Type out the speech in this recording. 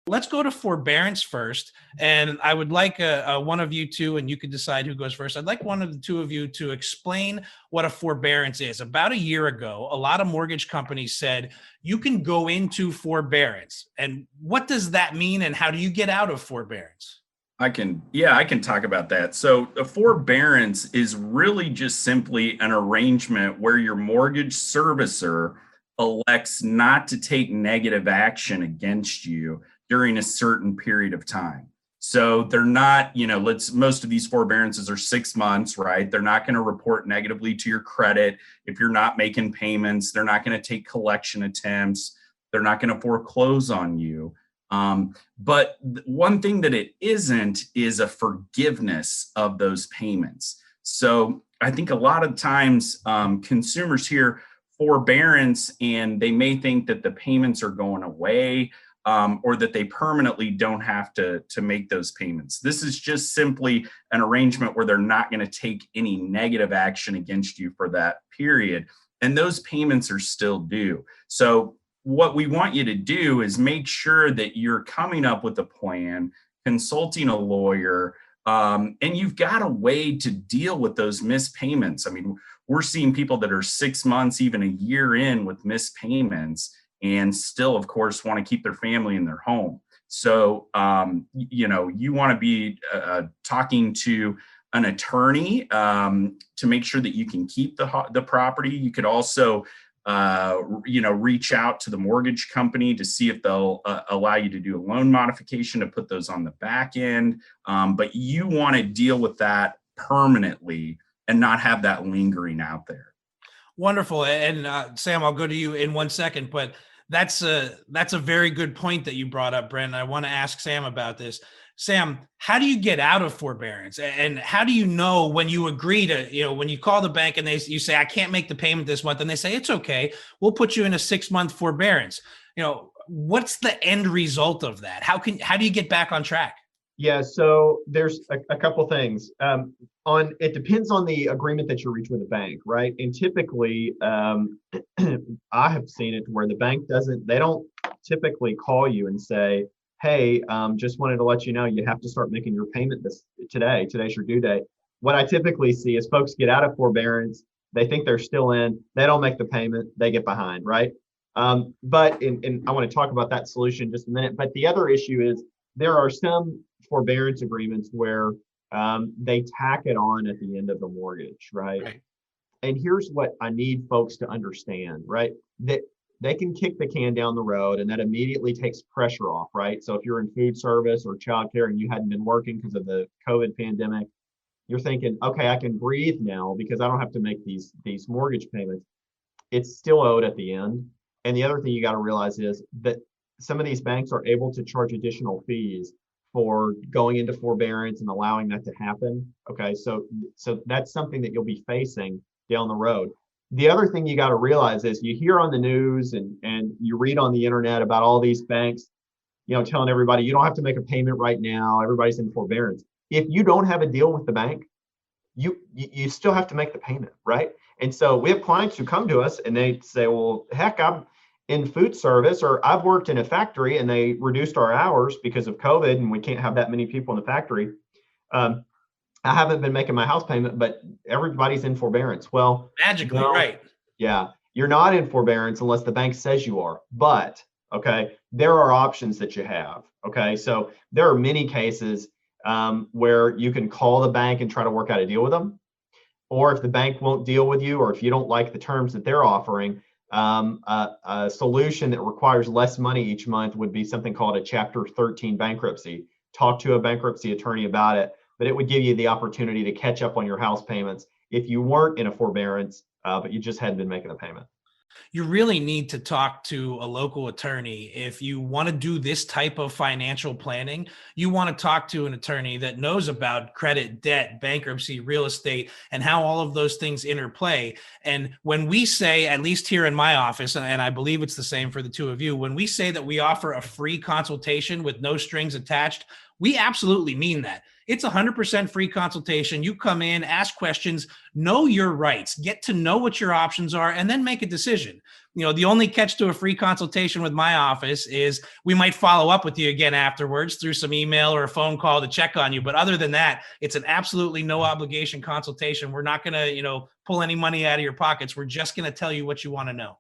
Let's go to forbearance first. And I would like one of you two, and you can decide who goes first. I'd like one of the two of you to explain what a forbearance is. About a year ago, a lot of mortgage companies said you can go into forbearance. And what does that mean? And how do you get out of forbearance? I can talk about that. So, a forbearance is really just simply an arrangement where your mortgage servicer elects not to take negative action against you during a certain period of time. So, they're not, most of these forbearances are 6 months, right? They're not going to report negatively to your credit if you're not making payments. They're not going to take collection attempts. They're not going to foreclose on you. But one thing that it isn't is a forgiveness of those payments. So I think a lot of times consumers hear forbearance and they may think that the payments are going away, or that they permanently don't have to make those payments. This is just simply an arrangement where they're not going to take any negative action against you for that period. And those payments are still due. So what we want you to do is make sure that you're coming up with a plan, consulting a lawyer, and you've got a way to deal with those missed payments. I mean, we're seeing people that are 6 months, even a year in with missed payments, and still, of course, want to keep their family in their home. So, you want to be talking to an attorney to make sure that you can keep the property. You could also reach out to the mortgage company to see if they'll allow you to do a loan modification to put those on the back end. But you want to deal with that permanently and not have that lingering out there. Wonderful. And Sam, I'll go to you in 1 second, but that's a very good point that you brought up, Brent. I want to ask Sam about this. Sam, how do you get out of forbearance? And how do you know when you agree to, when you call the bank and you say, I can't make the payment this month, and they say, it's okay, we'll put you in a 6-month forbearance. What's the end result of that? How do you get back on track? Yeah, so there's a couple things. It depends on the agreement that you reach with the bank, right? And typically, I have seen it where the bank they don't typically call you and say, hey, just wanted to let you know you have to start making your payment today. Today's your due date. What I typically see is folks get out of forbearance, they think they're still in, they don't make the payment, they get behind, right? But I want to talk about that solution in just a minute. But the other issue is there are some forbearance agreements where they tack it on at the end of the mortgage, right? And here's what I need folks to understand, right? That they can kick the can down the road and that immediately takes pressure off, right? So if you're in food service or childcare and you hadn't been working because of the COVID pandemic, you're thinking, okay, I can breathe now because I don't have to make these mortgage payments. It's still owed at the end. And the other thing you got to realize is that some of these banks are able to charge additional fees for going into forbearance and allowing that to happen. Okay, so that's something that you'll be facing down the road. The other thing you got to realize is you hear on the news and you read on the internet about all these banks, telling everybody you don't have to make a payment right now. Everybody's in forbearance. If you don't have a deal with the bank, you still have to make the payment, right? And so we have clients who come to us and they say, well, heck, I'm in food service, or I've worked in a factory and they reduced our hours because of COVID and we can't have that many people in the factory. I haven't been making my house payment, but everybody's in forbearance. Well, magically, right? Yeah, you're not in forbearance unless the bank says you are. But okay, there are options that you have. Okay, so there are many cases where you can call the bank and try to work out a deal with them, or if the bank won't deal with you, or if you don't like the terms that they're offering, a solution that requires less money each month would be something called a Chapter 13 bankruptcy. Talk to a bankruptcy attorney about it, but it would give you the opportunity to catch up on your house payments if you weren't in a forbearance, but you just hadn't been making a payment. You really need to talk to a local attorney. If you want to do this type of financial planning, you want to talk to an attorney that knows about credit, debt, bankruptcy, real estate, and how all of those things interplay. And when we say, at least here in my office, and I believe it's the same for the two of you, when we say that we offer a free consultation with no strings attached, We absolutely mean that. It's 100% free consultation. You come in, ask questions, know your rights, get to know what your options are, and then make a decision. The only catch to a free consultation with my office is we might follow up with you again afterwards through some email or a phone call to check on you. But other than that, it's an absolutely no obligation consultation. We're not going to, pull any money out of your pockets. We're just going to tell you what you want to know.